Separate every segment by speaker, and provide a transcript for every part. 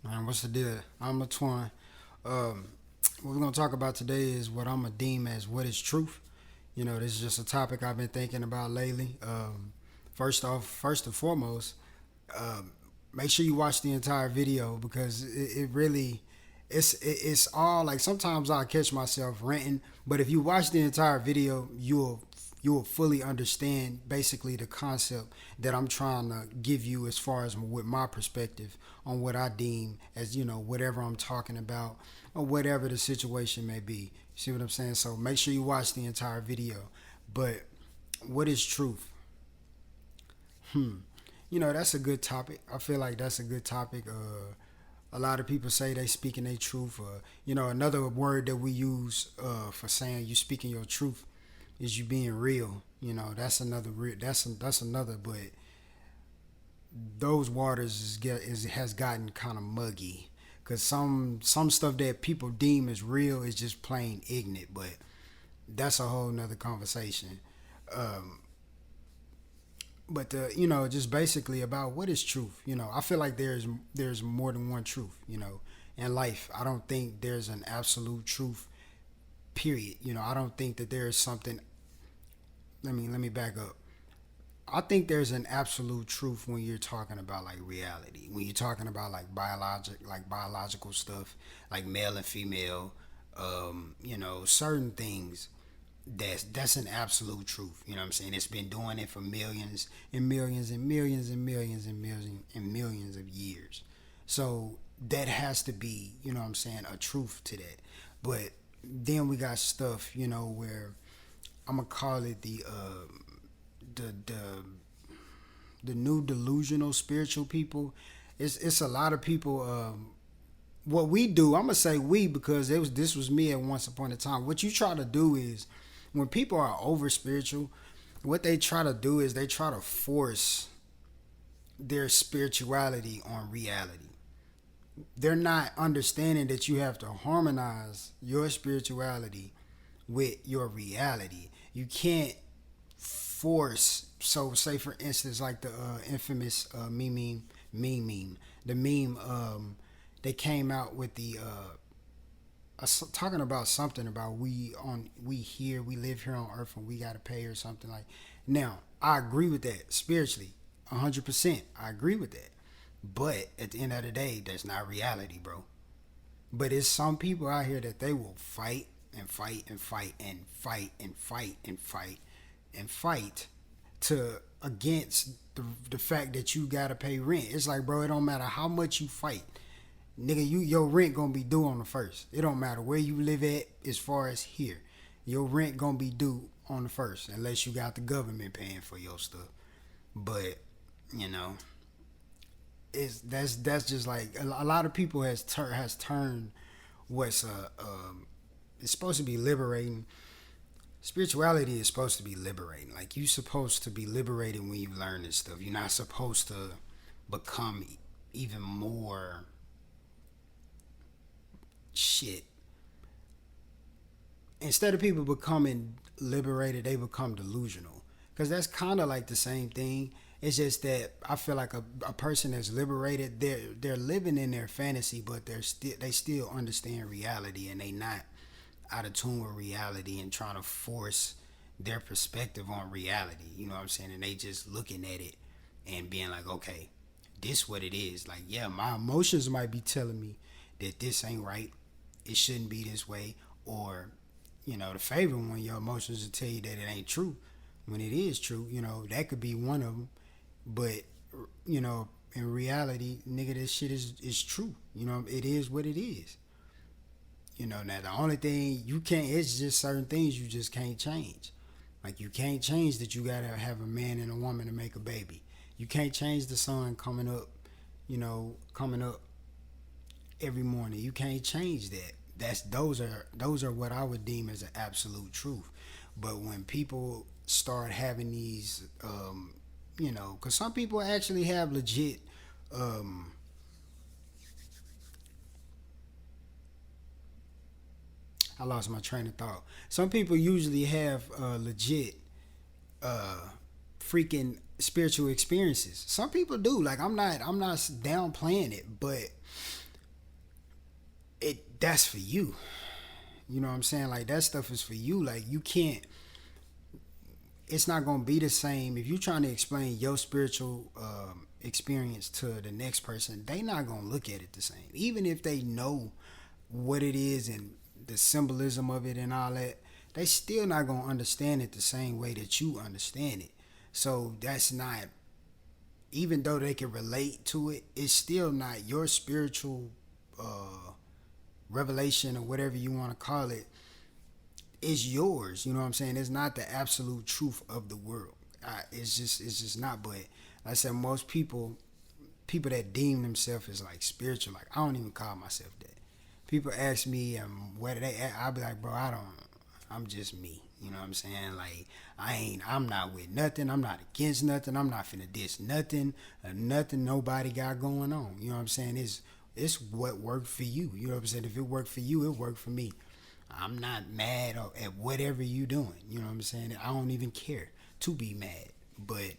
Speaker 1: What's the deal? I'm LATWAN. Um, what we're gonna talk about today is what I'm gonna deem as what is truth. This is just a topic I've been thinking about lately. First and foremost, um, make sure you watch the entire video because it really it's all like sometimes I catch myself ranting, but if you watch the entire video, you'll fully understand basically the concept that I'm trying to give you as far as with my perspective on what I deem as whatever I'm talking about or whatever the situation may be. You see what I'm saying? So make sure you watch the entire video. But what is truth? That's a good topic. I feel like that's a good topic. A lot of people say they speaking their truth. Another word that we use for saying you speaking your truth is you being real. That's another. That's another. But those waters has gotten kind of muggy because some stuff that people deem as real is just plain ignorant. But that's a whole nother conversation. Um, but just basically about what is truth. I feel like there's more than one truth. In life, I don't think there's an absolute truth. Period. I don't think that there is something. Let me back up. I think there's an absolute truth when you're talking about like reality. When you're talking about like biological stuff, like male and female, certain things that's an absolute truth. You know what I'm saying? It's been doing it for millions and millions and millions and millions and millions and millions of years. So that has to be, what I'm saying, a truth to that. But then we got stuff, where I'm gonna call it the the new delusional spiritual people. It's a lot of people. What we do, I'm gonna say we because this was me at once upon a time. What you try to do is when people are over spiritual, what they try to do is they try to force their spirituality on reality. They're not understanding that you have to harmonize your spirituality with your reality. You can't force. So, say for instance, like the infamous meme, the meme. They came out with the talking about something about we live here on earth and we gotta pay or something like. Now, I agree with that spiritually, 100%. I agree with that, but at the end of the day, that's not reality, bro. But it's some people out here that they will fight and fight and fight and fight and fight and fight and fight to against the fact that you gotta pay rent. It's like, bro, it don't matter how much you fight, nigga. Your rent gonna be due on the first. It don't matter where you live at as far as here. Your rent gonna be due on the first unless you got the government paying for your stuff. But you know, that's just like a lot of people has turned what's it's supposed to be liberating. Spirituality is supposed to be liberating. Like you supposed to be liberated when you learn this stuff. You're not supposed to become even more shit. Instead of people becoming liberated, they become delusional. Because that's kind of like the same thing. It's just that I feel like a person that's liberated, they're living in their fantasy, but they still understand reality, and they not out of tune with reality and trying to force their perspective on reality. You know what I'm saying? And they just looking at it and being like, okay, this what it is. Like, yeah, my emotions might be telling me that this ain't right. It shouldn't be this way. Or, the favorite one, your emotions will tell you that it ain't true. When it is true, that could be one of them. But, in reality, nigga, this shit is true. It is what it is. Now the only thing you can't, it's just certain things you just can't change. Like you can't change that you gotta have a man and a woman to make a baby. You can't change the sun coming up every morning. You can't change that. Those are what I would deem as an absolute truth. But when people start having these, because some people actually have legit. I lost my train of thought. Some people usually have legit uh, freaking spiritual experiences. Some people do. Like I'm not downplaying it, but that's for you. You know what I'm saying? Like that stuff is for you. Like you can't. It's not gonna be the same if you're trying to explain your spiritual experience to the next person. They not gonna look at it the same, even if they know what it is and the symbolism of it and all that. They still not gonna understand it the same way that you understand it. So that's not. Even though they can relate to it, it's still not your spiritual uh, revelation or whatever you want to call it. It's yours. You know what I'm saying? It's not the absolute truth of the world. It's just not. But like I said, most people that deem themselves as like spiritual, like I don't even call myself that. People ask me whether they, I'll be like, bro, I don't. I'm just me. You know what I'm saying? Like I'm not with nothing. I'm not against nothing. I'm not finna diss nothing. Nothing nobody got going on. You know what I'm saying? It's what worked for you. You know what I'm saying? If it worked for you, it worked for me. I'm not mad at whatever you doing. You know what I'm saying? I don't even care to be mad. But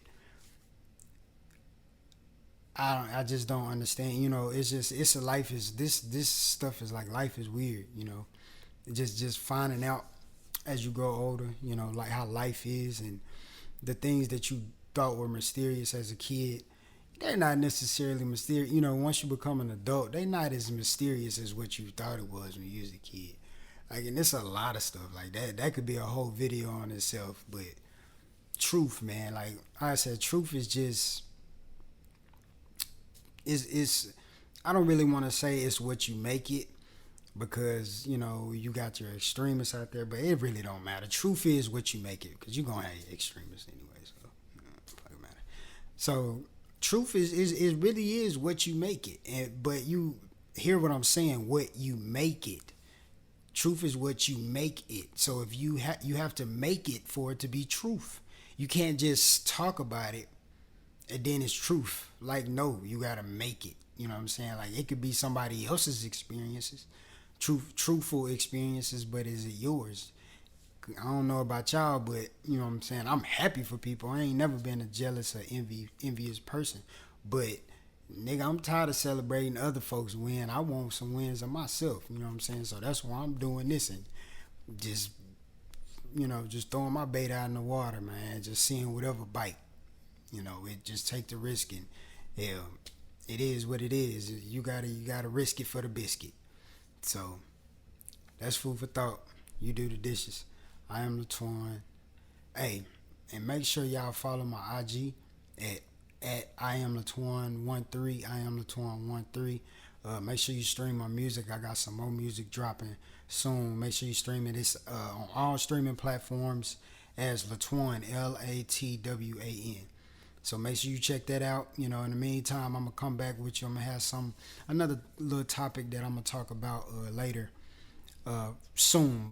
Speaker 1: I just don't understand. You know, it's just it's a life is this stuff is like life is weird. You know, just finding out as you grow older. You know, like how life is and the things that you thought were mysterious as a kid. They're not necessarily mysterious. You know, once you become an adult, they're not as mysterious as what you thought it was when you was a kid. Like, and it's a lot of stuff like that. That could be a whole video on itself. But truth, man, like I said, truth is just is I don't really want to say it's what you make it because you know you got your extremists out there, but it really don't matter. Truth is what you make it because you're gonna have extremists anyway, so it doesn't matter. So truth is it really is what you make it, and but you hear what I'm saying. What you make it. Truth is what you make it. So if you have to make it for it to be truth. You can't just talk about it and then it's truth. Like no, you gotta make it. You know what I'm saying? Like it could be somebody else's experiences, truthful experiences, but is it yours? I don't know about y'all, but you know what I'm saying. I'm happy for people. I ain't never been a jealous or envious person, but nigga, I'm tired of celebrating other folks' win. I want some wins of myself. You know what I'm saying? So that's why I'm doing this and just just throwing my bait out in the water, man. Just seeing whatever bite. You know, it just take the risk and hell, it is what it is. You gotta risk it for the biscuit. So that's food for thought. You do the dishes. I am LATWAN. Hey, and make sure y'all follow my IG at I am LATWAN 13. I am LATWAN 13. Make sure you stream my music. I got some more music dropping soon. Make sure you stream it. It's on all streaming platforms as LATWAN LATWAN. So make sure you check that out. You know, in the meantime, I'm gonna come back with you. I'm gonna have another little topic that I'm gonna talk about later, soon.